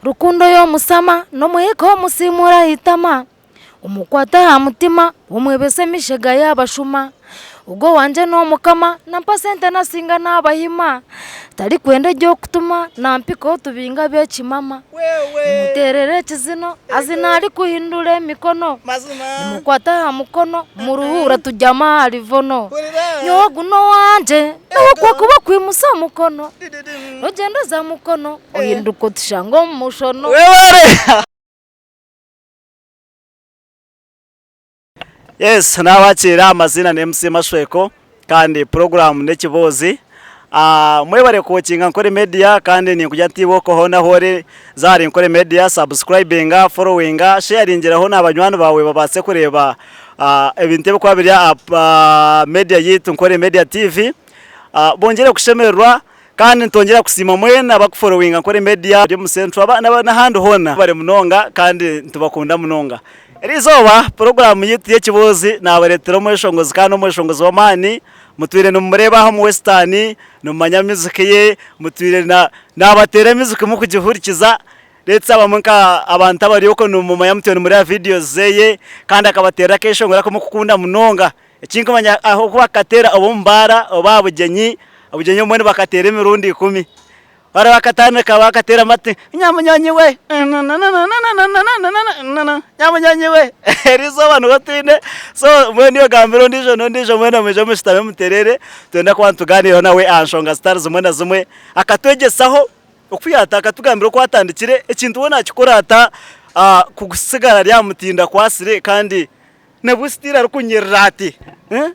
rukundo yo musama no muheko musimura hitama umukwata ha mutima umwebese mishega y'abashuma ubwo wanje no mukama nampa sente nasinga n'abahima tari kwenda ryo kutuma nampiko tubinga beki mama muterere kizino azina ari kuhindura mikono mukwata ha mukono muruhura tujyama alivono nyoguno wanje no kwa kuba kwimusa mukono rugendo za mukono ohinduko tushango mushono Yes, nabakira amazina ni MC Mashweko kandi program nekibozi mwebare kukinga nkore media kandi ni kujya tiboko hona hore zari nkore media subscribinga followinga sharingiraho n'abanywana bawe babase kureba ebinte bikwa bya media yitu nkore media TV bongere kushemerwa kandi ntongera kusima mwena abakufollowinga nkore media byo musentro abana handi hona bare munonga kandi ntubakunda munonga Rizoba program yitu yekibozi nabaretero mu shongozi kandi mu shongozi wa mani mutwire no mureba ho mu western no manyamuzike ye mutwire nabatera music mu kugihurikiza ndetse abamunka abantu abari uko no mu mayamutene muri videos zeye kandi akabatera keshongora ko mukunda munonga ikinko manya aho kuba katera obumbara obabugenyi abugenyi mwene bakatera imirundi 10 bara bakatane kabakatera mate nyamunyanyi we nyamunyanyi we rizo banu batine so mwene yo gambiro ndijo mwene meje mushitame muterere twenda kwantuganira nawe anshonga stars mwene zumwe akatwegesaho ukuyata akatugambira ko atandikire ikintu wona kikorata kugusigara rya mutinda kwasire kandi nebustira rukunyirati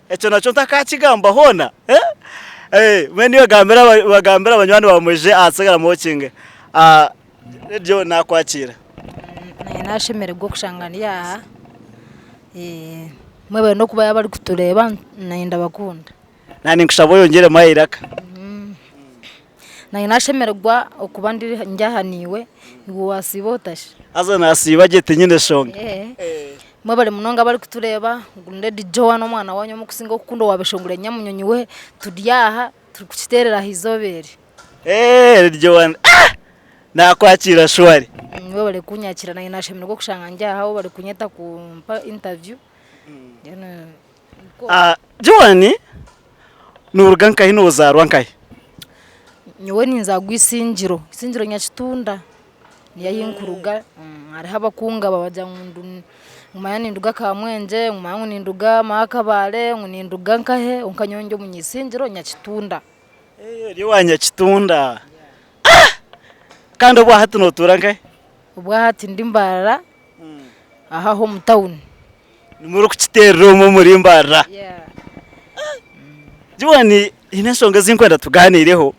eco naco ntakakigamba hona mwene yo bagambira abanywana bamuje asagara mu kinge ryo nakwakira nashemere gwo kushanganiya mwebe no kuba yabari kutureba nainda bakunda nani nkushabo yongere mahiraka nashemerwa okuba ndi njahaniwe ngo wasibotashe aza nasiba gete nyine shonga mwebale munonga bari kutureba ngunde dijowa no mwana wanyu mukusinga okundo wabeshongure nyamunyonyi we tudyaha turukiterera hizobere dijowa nakwakira shwari mwebale kunyakira nashemere gwo kushanga njyaha bari kunyeta kumpa interview Joani nuruganka hino uzarwankai nyowe ninzagwisingiro isingiro nyakitunda niyayinkuruga ari habakunga babaja ngundu umayani nduga kamwenje umangu ninduga makabale nguninduga nkahe unkanyonjo munyisingiro nyakitunda ri wanyakitunda kandi obwa hatu notura nkahe obwa hati ndimbarara aha ho mu town nimuru kukiterero mu murimbara Joani inashonga zinkwenda tuganireho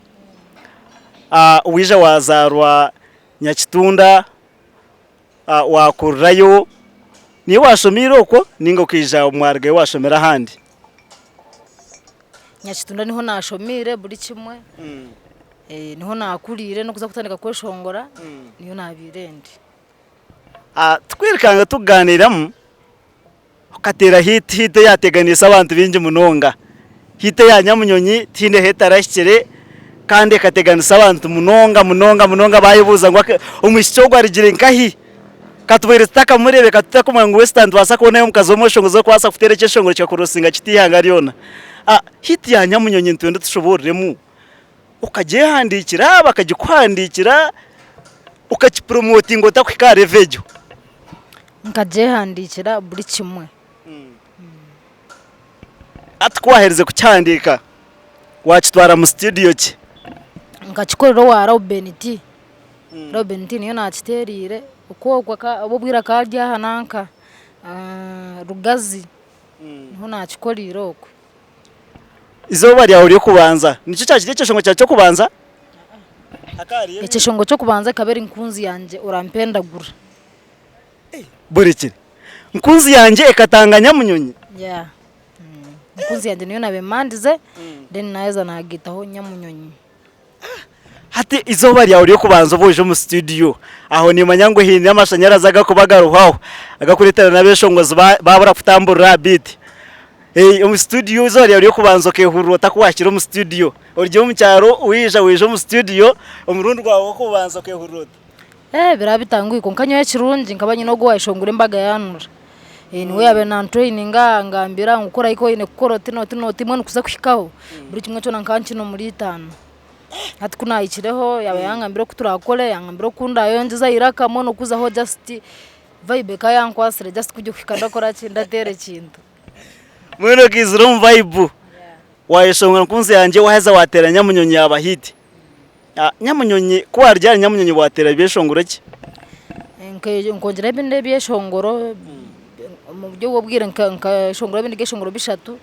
uwija wazarwa nyakitunda wakurayo ni washomira uko ningo kija umwarge washomera handi nyakitunda niho nashomire buri kimwe niho nakurire no kuza kutandika kweshongora niyo nabirende twirikanga tuganiramo ukatera hit yateganisa abantu binje munonga hit ya nyamunyonyi tinde hetarashikire kandi kateganisa abantu munonga bayibuza ngo umwishyogwa rigire nkahi katubere taka murebe katakumwa ngo western twasa kubona yo mukazo moshongozo kwasa kutereke shongoro cyo kurusinga kitihanga ryona hit ya nyamunyonyi twende tushoboremo ukaje handikira bakagikwandikira ukakipromotinga utakwika revenue nkaje handikira buri kimwe atwahereze kucyandika wakitwara mu studio cye ngakikorero wa Robinti niyo nakiterire ukogwa abubwira karya hananka rugazi niho nakikoriro uko izo bari yauri kubanza nicyo cyakireke cyo kubanza akariye ekishongo cyo kubanza kabera inkunzi yanje urampendagura buriki nkunzi yanje ekatanga nyamunyonyi nkunzi yanje niyo nabemandize then naeza nagitaho nyamunyonyi hati izo bari yauri kubanza buje mu studio aho ni manyango hini y'amashanyarazi agakubagaruhaho agakuritana nabeshongozi babura kutambura beat mu studio izo bari yauri kubanza kehurota kwakira mu studio uryo mu cyaro wije mu studio umurundi rwawo kubanza kehurota birabitanguye konkanyo y'ekirungi nkabanye no gwa ishongura embaga yanura niwe yabe na training ngambira ngukora iko ine kukora tino timwe nukuza kushikaho buri kimwe cyo nankanki no muri 5 hati kuna ikireho yabe yangambira kuturakole yangambira kunda yonjeza irakamo no kuzaho just vibe kayankwasire just kujya kukanda kora kindatere kintu mwene kizuru vibe wayishongora kunze yanje waheza watera nyamunyonyi abahiti nyamunyonyi kwa ryari nyamunyonyi watera byeshongoro ki nkongera binde byeshongoro mu buryo bwobwira nka shongoro binde geshongoro bishatu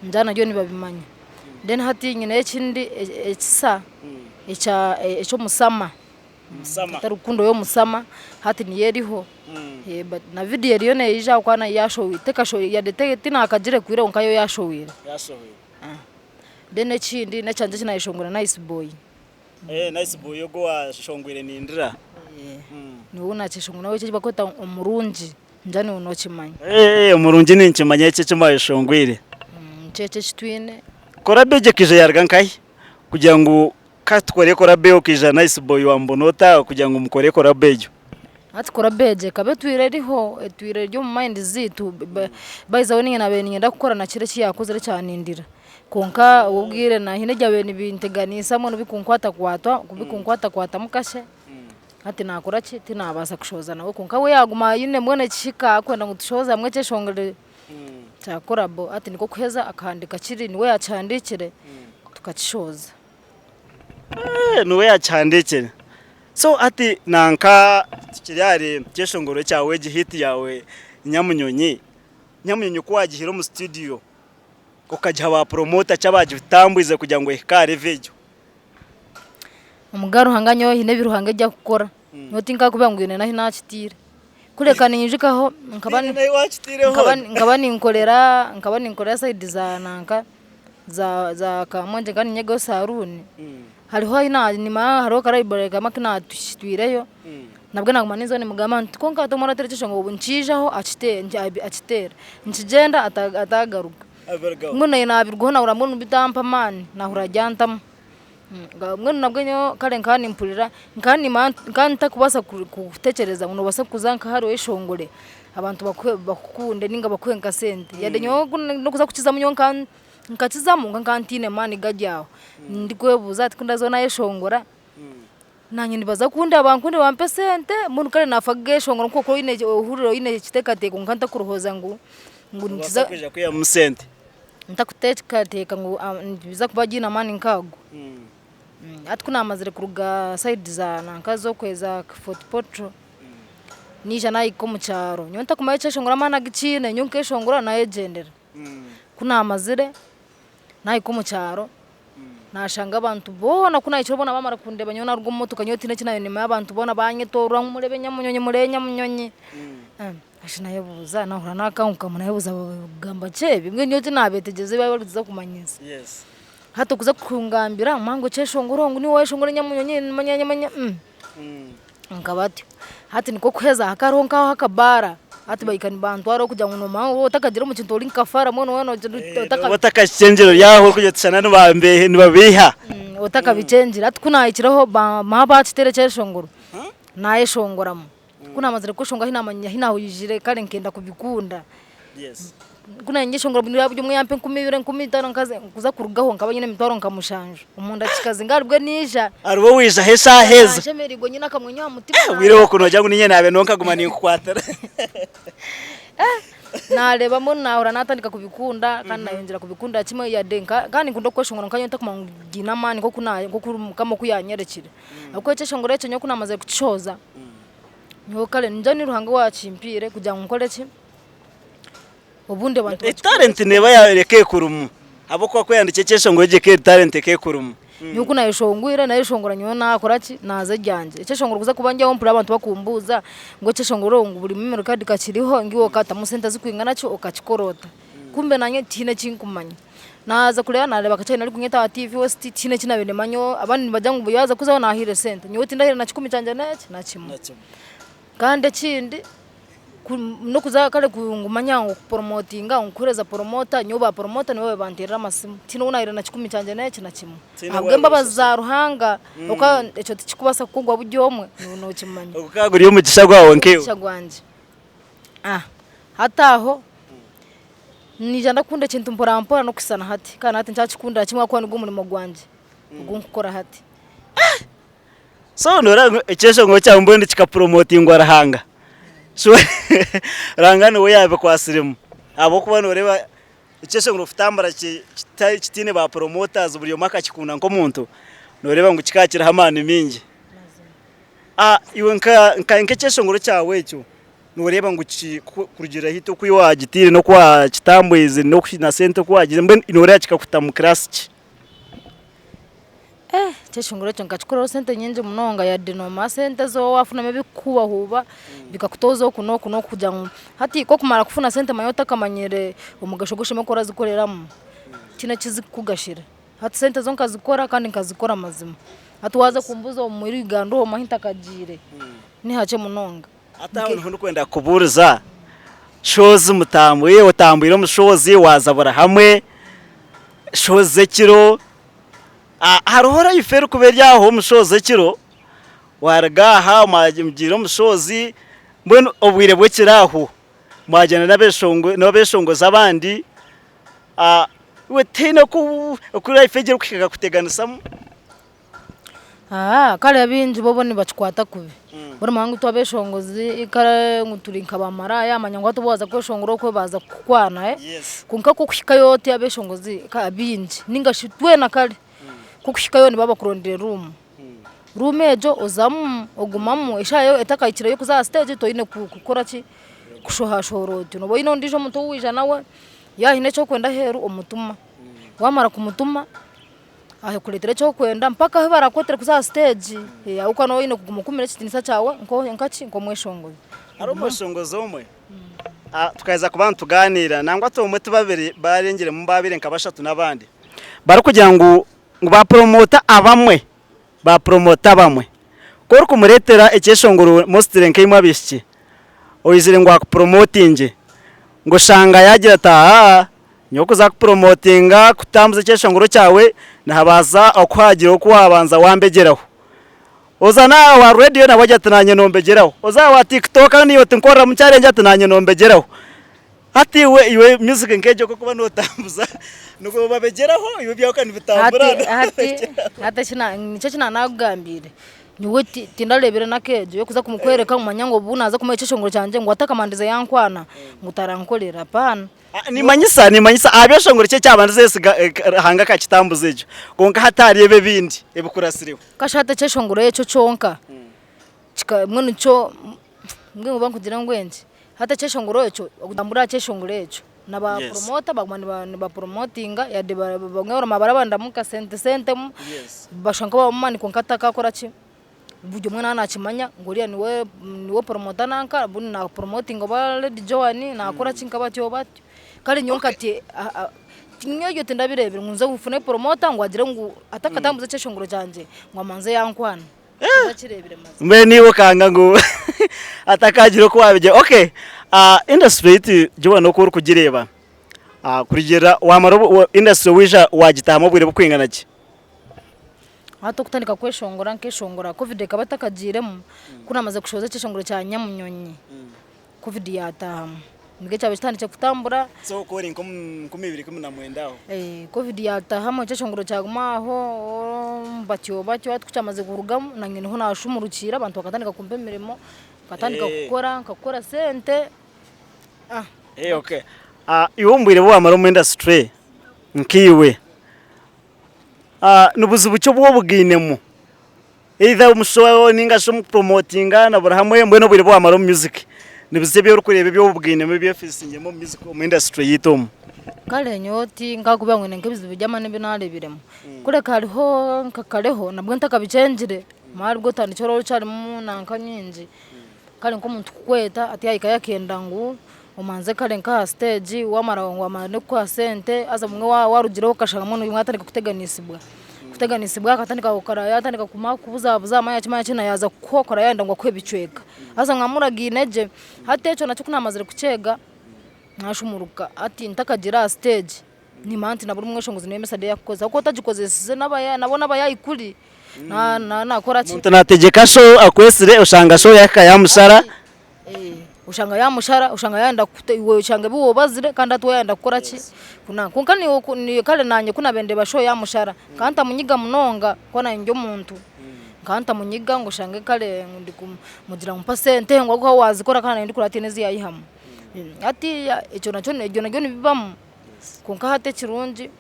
njana ryo nibabimanya then hati nyine ekindi ekisa echo musama tarukundo yo musama hati ni yeriho but na video yeriyo ne ija kwana yashowe teka show yadete tina akagire kwire onkayo yashowire then ekindi necanje kinayishongora nice boy nice boy yo gwa shongwire nindira niwuna chishongora nawe cyo bakota umurungi njani unokimanya umurungi ni nkimanya cyo cymayishongwire cece kitwine korabeje kije yarga nkai kugira ngo katwore korabe okija nice boy wambonota kugira ngo mukore korabejo ati korabeje kabe twire riho twire ryo mu mind zitu baiza woni na bene ngenda gukora na kire kiyakoze cyanindira konka ubwire na hine jyabe nibinteganisa mo bikunkwata kwata mukashe ati nakora ki tinabasa kushoza nawe konka we yaguma yine mwene kishika kwenda ngutushoza mwe cyeshongere cyakorabo ati niko kuheza akandika kiri niwe yacandikire tukakishoza niwe yacandikire so ati nanka kiriyari cyeshongoro cyawe gihiti yawe nyamunyonyi ko wagihira mu studio ukajya ba promoter cyabaje bitambuize kugira ngo ikare video umugaro hanganyo hine biruhange jya gukora noti nkakubya ngo ine nahi nakitire kurekana yinjikaho nkabani nkorera side za nanka za kamonje kandi nyego saruni hariho ina nyuma hariho karayibore kama kina twitwireyo nabwo nagumanizo ni mugama konka tomora terecisho ngo buncishaho acitera nkigenda atagaruka ngone inabirgo na uramunu bitampa man na hurajyantamo ngone nabwo nyo kare nkani mpurira nkani takubasa gutekereza ngo basa kuzanka haro eshongore abantu bakukunde ninga bakwenka sente yade nyo no kuza kukiza munyo nkakizamu nkantine mani gajyaho ndikwebuza ati kunda zona eshongora nanyi nibaza kunda abankunde bampe sente muntu kare nafaga eshongora kuko ine uhuriro ine kitekateka nkanta kuruhoza ngo nkiza kuja kuya mu sente ntakutekateka ngo biza kubagina mani nkago ati kuna amazire kuruga side za nankazo kweza photopotro nisha nayiko mu cyaro nyonta kumaye cyeshongora mana gicine nyonke eshongora naye gendera kuna amazire nayiko mu cyaro nashanga abantu bona kuna icyo bona bamara kundeba nyona rw'umutu kanyoti ne kinayo nyuma y'abantu bona banyetora nk'umurebe nyamunyonyi murenya munyonyi ashina yebuza nahura nakanguka muna yebuza gamba cye bimwe nyoti nabetegeze babiza kumanyiza yes hato kuza kungambira mango cyeshongorongo ni wowe shongora nyamunyonyi manya ngabati hati niko kuheza hakaronka hakabara hati bayikani bantu aro kujya ngo mango utakagira mu kintu linkafara mono wano utakashengero yaho kujyana n'abambe nibabiha utakabicenjira ati kuna ikiraho mabati tere cyeshongoro naye shongoramo kuna amazire kushonga hinaho yijire kare nkenda kubikunda yes kuna nyeshongoro binira byo mwampe 10 nkaze kuza kurugaho nkabanyine mitoro nkamushanje umuntu akikaze ngarubwe nija aribo wija hesa heza shemerigo nyina kamwenya mutima wireho kuno jya ninye nabe nonka gumani kukwatara nareba mo nahura natandika kubikunda kandi nayongera kubikunda kimwe ya denka kandi nkunda kweshongora nkanyota kumangina mani ko kuna kama kuyanyerekire ako cyeshongora cyo nyoko namaze kucoza nyo kale njani ruhango wachimpire kujya nkore ki ubundi abantu talent neba yareke kurumu abo kwa kwandike cyeshongora je talent ke kurumu nyuko nayishongwira nayishongora nyo nakora ki naza jyanje cyeshongora kuza kubanje aho mpura abantu bakumbuza ngo cyeshongora ngo buri mimero kandi kakiriho ngiwo kata musenta zikwingana cyo okakikorota kumbe nanye tine kinkumanya naza kureba nareba kacane ari kunyeta TV West tine kinabene manyo abandi bajya ngo yaza kuzaho nahire sente nyo tindahire na 10 canje nake nakimwe kandi kindi no kuza kale kungumanya ngo promotinga unkoreza promota nyoba promota niwe banterera amasimu tino unayira na 10 cyanje naye kinakimwe ahubwo mbabaza ruhanga uko eco tikubasa kugwa buryomwe no kimanya ukaguriye umugisha gwawo nkewe cyagwanje hataho nija ndakunda kintu mpora no kusana hati kana hati ncyakikunda kimwe kwa nigwo umurimo gwanje ubwo nkukora hati so nora ekesho ngo cyambundi kikapromotingwa rahanga so rangana we yabe kwa sirimu abo kuba noreba ekesho ngo ufitambara kitine ba promoters buri yomaka kikunda nko muntu noreba ngo kikakira hamani mingi iwe nka nkekesho ngo cyawe cyo noreba ngo kurugira hito kwiwa gitire no kwa kitambuize no na sente kwagira mbe inorera kikakuta mu class ki cyeshongoro cyo ngachikora sente nyinje munonga ya denoma sente zo wafuna mebi kuba huba bikakutoza kuno kujya hati ko kumara kufuna sente mayota kamanyere umugashogoshe makora zikoreramo kina kizikugashira hati sente zo nkazikora kandi nkazikora mazima hati waza kumbuza muri Uganda ho mahinta kagire ni hace munonga ataho no kwenda kuburiza shozi mutambuye utambuyira mushozi wazabura hamwe shoze kiro haruhora iferu kuberyaho mushoze kiro waragaha majimgira mushozi mbone obwire bwe kiraho majana nabeshongo zabandi we tena kuri ifegero kwiga kuteganisamo kale abinji bobo ni bachikwata kubi buri mangu twabeshongozi ikara nguturinka bamara yamanya ngo tuboza kweshongoro kwe baza kukwana kunka kukushika yote abeshongozi ka abinji ningashitwe na kale kukushika yone baba kurondera room ejo ozamu ogumamu ishayo etakayikira yo kuza stage to ine kukora ki kushohashoro no boyino ndijo muntu wija nawe yahine cyo kwenda heru umutuma wamara kumutuma kuletera cyo kwenda mpaka aho barakotera kuza stage uko no ine kugumukumira kitinisa cyawe nko nkaci ngo mweshongozi ari umweshongozi omwe tukaiza kubantu tuganira nangwa tumwe tubabiri barengere mu babire nkabashatu nabandi bari kugira ngo ba promota abamwe ba promota bamwe ko kumuretera ekeshongoro mostire nk'imwe abishye oyizire ngo promotinge ngo shanga yagira ta nyoko za promotinga kutambuza ekeshongoro cyawe nahabaza okwagira ko wabanza wambegeraho ozana wa radio na wajya tananye nombegeraho oza wa TikTok niyo tinkora mu challenge atananye nombegeraho hati we iwe music nkejo ko kuba notambuza nuko babegeraho iwe byakani bitambura hati china nico china nagambire niwe tindarebera nakejo yo kuza kumukwereka mu manyango bunaza kumeceshongoro cyanje ngo atakamandize yankwana ngutarankolera pana ni manyisa abeshongoro cye cyabanze hanga ka kitambuzejo gonka hatari ebe bindi ebukurasiriwe kashate ceshongoro yeco chonka chika mwe nico nge bankugira ngwenje hata ceshongoro yeco kudambura ceshongoro yeco naba promota bagmani ba promotinga ya de bangora mabarabanda muka sente bashanka ba mani konkata kakora ki buryo mwana nakimanya ngoriya niwe promota nanka buni na promotinga ba Lady Joani nakora kinka batyo batyo kali nyonkati kinyoyo tendabirebera ngunze gufune promota ngo agire ngo atakatambuza ceshongoro cyanje ngo amanze yankwana ndakirebere maze mbe niwo kanga ngo atakagire ko wabije okay industry iti jwa no kuri kugireba kurigera wamaro industry wisha wagitamo bwire bukwingana ki hato kutandika kweshongora nkeshongora covid kabatakagiremo kunamaze kushoza ceshongoro cya Nyamunyonyi covid yatahamu nige cyabe cyandike kutambura so ko rinko kumibiri kumunamwendaho covid yatahamu ceshongoro cyagumaho batyo twamaze kurugamo na nyine ho nashumurukira abantu bakatandika kumpe mirimo katandika gukora sente okay iwombwire bo amaro mu industry nkiwe nubuzi bucyo bwo buginemo either umushowe ninga shom promotinga na barahamwe mbwe no bwire bo amaro music nibize byo kureba byo buginemo byo fisinge mu music mu industry yitomo kale nyoti ngakubya ngene ngebizi bijama n'ibinarebiremo kureka hariho nkakareho nabwo ntakabicenjire mari bwo tandi cyoro cyari mu nanka nyinji kale nko muntu kweta ati yakenda ngo umanze kale nka stage wamara ngo amane kwa sente aza mwe warugireho kashaka muntu mwatari kuteganisibwa kuteganisibwa akatandika gukora yatandika kubuza amanya kimanya kina yaza kokora yenda ngo kwebicweka asa nkamuraga ineje hatecho nacyo kunamazire kucega nkashumuruka ati ntakagira stage ni manti na buri mwesho nguzi nemesa de yakoza uko tagikoze size nabona bayayikuri nakora ki nategeka sho akwesire ushanga sho yakayamushara ushanga yamushara ushanga yanda iwe ushanga biwo bazire kandi atwo yanda gukora ki kunkani ni kale nanye kuna bende basho yamushara kanta munyiga munonga kona njyo muntu kanta munyiga ngo shange kale ndi kumugira mu percent ngo ko wazikora kana ndi kurati nezi yayihamu ati icyo nacyo nibibamo kunka hate kirungi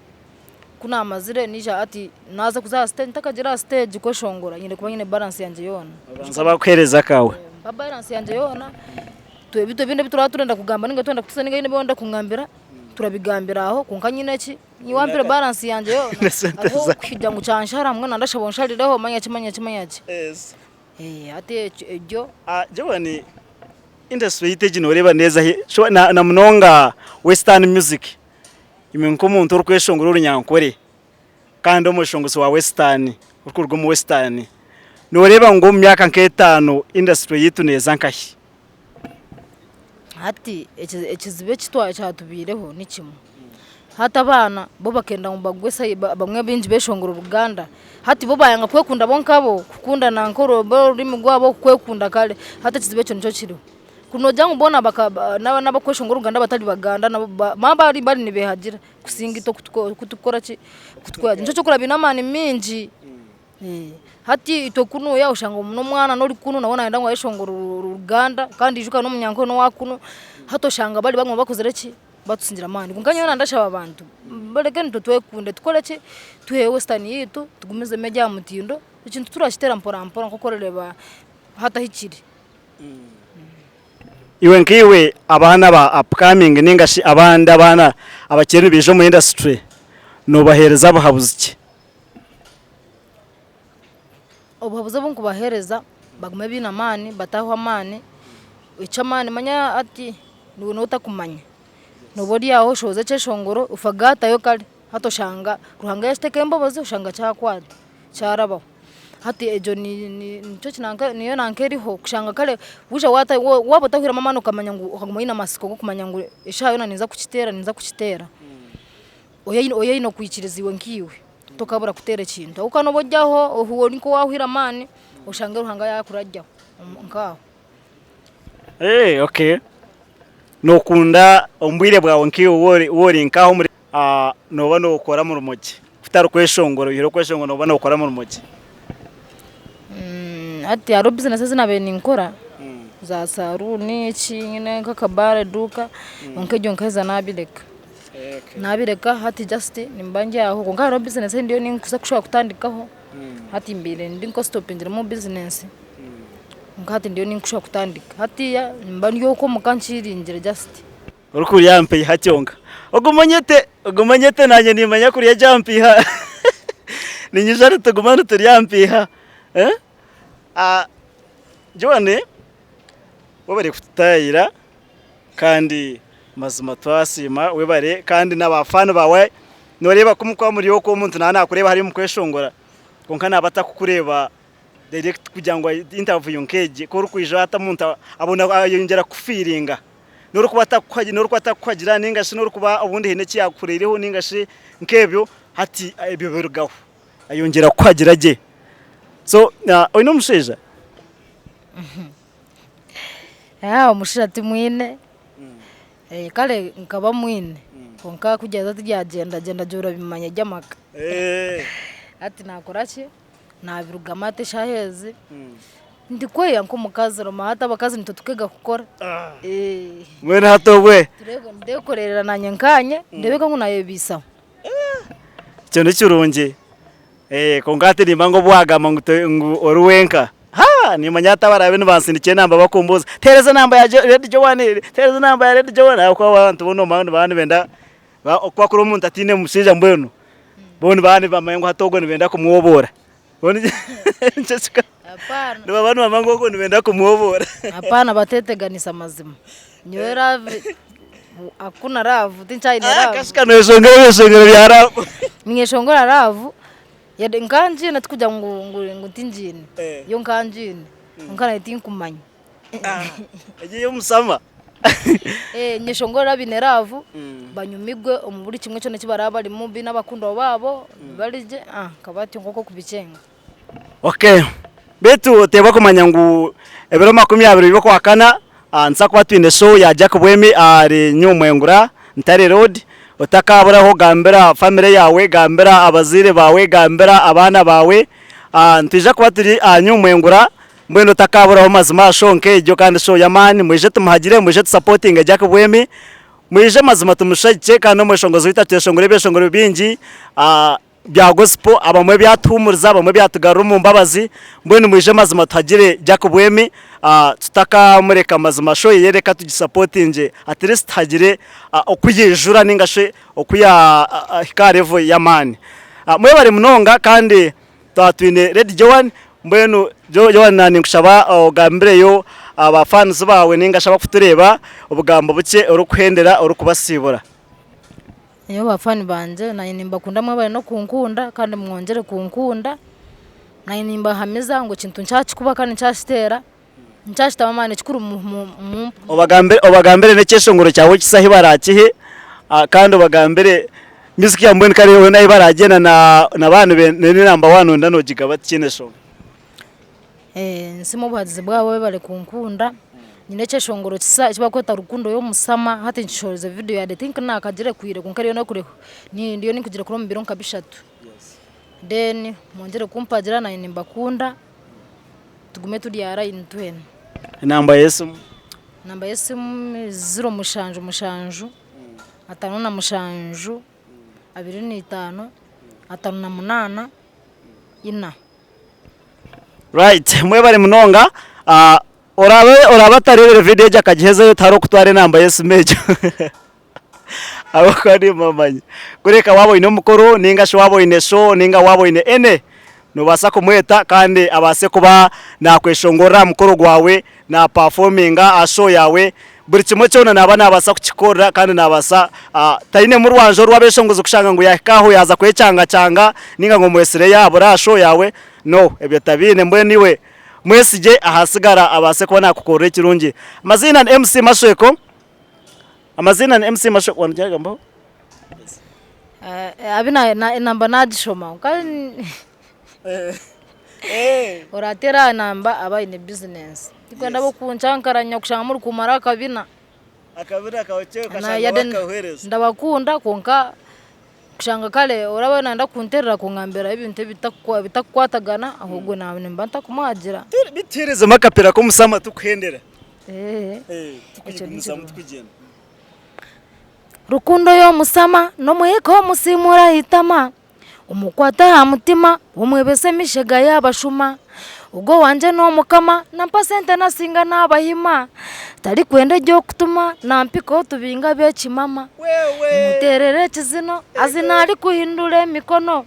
kuna amazire nija ati naza kuza stage ntakagira stage ko shongora nyine kuba nyine balance yanje yona nsaba kwereza kawe balance yanje yona twebito binde biturenda kugamba ninga twenda kutusa ninga bonda kungambira turabigambira aho kunka nyine ki niwampira balance yanje yona aho kujya mu cyanshara mwana ndashabonsharireho manya kimanya ati ejo jowani industry yiteje noreba neza na munonga western music imenko umuntu urukweshongora urunyankore kandi umushongozi wa western urukurwa mu western noreba ngo mu myaka nk'etano industry yitu neza nkahi ati ekizibe kitwaye cyatubireho nikimwe hata abana bo bakenda mu bagwesa bamwe binji beshongora uruganda hati bo bayanga kwekunda bonkabo kukunda nankoro rurimi rwabo kwekunda kale hata kizibe cyo nico kiriho kunoja ngubona n'abakweshongora uruganda batari baganda mamba ari bari nibehagira kusinga ito kutukora ki kutwaje nico cyo kurabina mani minji hati ito kuno ya ushanga umuntu mwana nori kuno nabona yenda ngo yeshongora uruganda kandi ijuka no munyanko no wakuno hato shanga bari bamwe bakozere ki batusingira mani kunganyo ndashaba abantu bareke ntotwekunde tukore ki tuhe western yitu tugumize meja mutindo ikintu turashitera mpora nko korereba hata hikiri iwe nkiwe abana ba upcoming ningashi abana abakene bije mu industry no bahereza bahabuziki obuhabuze bunku bahereza bagume binamani batahwa mani icamani manya ati niwe utakumanya nobodi yaho shoze ceshongoro ufagata yo kale hato shanga ruhanga yashiteke mbabazi ushanga cyakwada cyarabaho hati ejo nico kinanka niyo nankeriho kushanga kale busha wabotahira mama ukamanya ngo ukaguma ina masiko go kumanya ngo ishayo naniza kukitera oya ino kwikiriziwe nkiwe tokabura kutera kintu ukanobojyaho uhuwo niko wahira mani ushanga ruhanga yakurajyaho nkaho okay nokunda ombwire bwawe nkiwe wori nkaho muri noba no ukora mu rumogi kutari kweshongoro yero kweshongoro noba no ukora mu rumogi ati aro business zinabe ninkora za saruni nyine nkakabare duka onkejo nkeza nabireka hati just nimbanje aho konka aro business ndiyo ninkusa kushaka kutandikaho hati mbere ndinko stopingira mu business nkati ndiyo ninkushaka kutandika hati ya nimbanje uko mukanchiringira just urukuri yampe hacyonga ogumanyete nanye nimanya kuri ya jampiha ninyijara tugumana turi yampiha Joane wabare kutayira kandi mazima twasima webare kandi n'abafana bawe noreba kumukwa muri yo ko umuntu nakureba hari mu kweshongora konka nabata kukureba direct kugira ngo interview nkeje ko rukwije hata muntu abona yongera kufiringa norukubata kwagira ningashi norukuba ubundi hene cyakurereho ningashi nkebyo hati ibyo birugaho ayongera kwagira je so oino musheja umusheja ati mwine kale nkaba mwine konka kugeza tujyagenda jora bimanya jamaka ati nakora ki nabirugama ate shaheze ndikweya nko mukazi roma hata bakazi nitotukega gukora mwene hatobwe turego ndekorera nanye nkanye ndebeka nkunayebisa cyo ndicurunge kongate nimbango bwagama ngo oruwenka ni manyata barabe n'abansindike namba bakumbuza tereza namba ya Red Joane uko abantu bono bantu benda kwa kuri umuntu atine musija mbweno bone bane bamayengo hatogo nibenda kumwobora bone nchesika apana ndo abantu bamango ko nibenda kumwobora apana bateteganisa amazima nyowe rave akuna ravu tinchaine ravu kashika no shongera byaravu mweshongora ravu yade nkanjine tukujya ngo tinjine yo nkanjine nkana itinkumanya agiye umusama nyeshongora bineravu banyumigwe umuburi kimwe cyo nakibara bari mumbi n'abakundo babo barije kabati ngoko kubicenga. Okay, betu teba kumanya ngu ebero 20 bibo kwa kana nsa kwa twine show ya Jacob Wemi ari Nyumwengura Ntare Road utakaburaho gambera family yawe gambera abazire bawe gambera abana bawe ntija kuba turi Nyumwengura mbwendo takaburaho mazima shonke ijyo kandi show ya mani mwije tumuhagire mwije supporting Jacob Wemi mwije mazima tumushaje kandi mweshongozo bitateshongore beshongore bingi bya gospel abamwe byatumuriza abamwe byatugarura mu mbabazi mbwene mwije mazima tuhagire Jacob Wemi tutaka mureka mazima show yereka tugisupportinge at least hagire okuyijura ningashe okuya hikarevo ya mani mwe bari munonga kandi twatwine Red Joan mbwenu Joan nani kushaba ogambire yo abafans bawe ningashaba kutureba ubugambo buke urukwendera urukubasibura. Iyo bafani banje naye nimba kunda mwe bari no kunkunda kandi mwongere kunkunda naye nimba hameza ngo kintu ncaci kuba kandi ncashitera ncashita mamane kikuru mu obagambere nekeshongoro cyawe kisahi barakihe kandi obagambere miziki ya mbweni kare nayi baragena na bantu ne namba 1 ndano gigabati kinesho nsimo buhazize bwabo bari kunkunda nyine cyeshongoro kisa kiba kweta rukundo yo musama hati nshoze video ya think nakagire kuire kunkariyo no kure ni ndiyo ni kugira kuri mbiro nkabishatu then mwongere kumpagira na nimba kunda tugume tudyara intwene namba yesu 0 mushanju 5 na mushanju 25 5 na 8 ina. Right, mwe bari munonga oraba tarere video jakagiheze yo taro kutware namba yesu mejo abo kandi mamanye kureka wabo ino mukoro ninga sho wabo ine show ninga wabo ine ene nubasa kumweta kandi abase kuba nakweshongora mukoro gwawe na performinga show yawe buri kimwe cyona nabana abasa kukikora kandi nabasa taine mu rwanjo rwabeshongozo kushanga ngo yakaho yaza kwecanga ninga ngo mwesire yabo ra show yawe no ebyo tabine mbwe niwe mwesije ahasigara abase kuba nakukora ikirungi. Amazina ni MC Mashweko wanjaga mbaho abina namba nadishoma kandi oratera namba aba in business kwenda bo kuncankaranya kushanga muri kumara akabina kawcyo kashanga bakahwereza ndabakunda konka kushanga kale urabona ndakunterera kungambera ibintu bitakwatagana ahubwo nawe mbanta kumagira bitireze makapera ko musama tukwendera tukugenda rukundo yo musama no muheko musimura hitama umukwata mutima umwebese mishega yabashuma ubwo wanje no mukama na pasente nasinga nabahima tari kwende ryo kutuma nampiko tubinga beki mama muterere kizino azina ari kuhindure mikono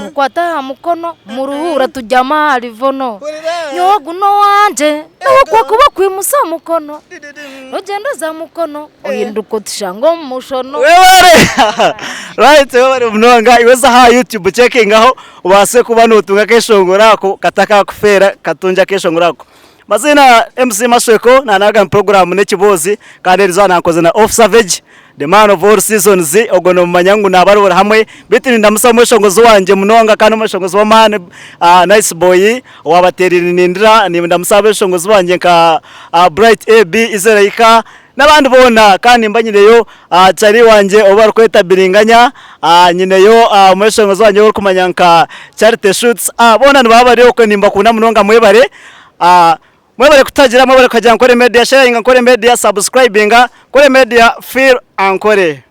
mukwata mukono muruhura tujyama alivono nyoguno wanje nawe kwa kuba kwimusa mukono ogenda za mukono ohinduko tushango mushono right wewe mnonga iweza ha YouTube checking aho ubase kuba nutunga keshongorako kataka kufera katunja keshongorako. Mazina MC Mashweko na naga program nekibozi kandi rizana nkoze na Off Savage the man of all seasons ogono manyangu na barora hamwe bitini ndamusamo shongozo wanje munonga kandi mushongozo wa man nice boy wabaterira nindira ni ndamusaba shongozo wanje ka Bright AB izerayika n'abandi bona kandi mbanyireyo cari wanje obar kweta biringanya nyineyo mushongozo wanje wo kumanyanka Charity Shoots bona nababariyo ko nimba kuna munonga mwebare mwebare kutagira mwebare kujya nkore media sharing nkore media subscribing nkore media feel ankore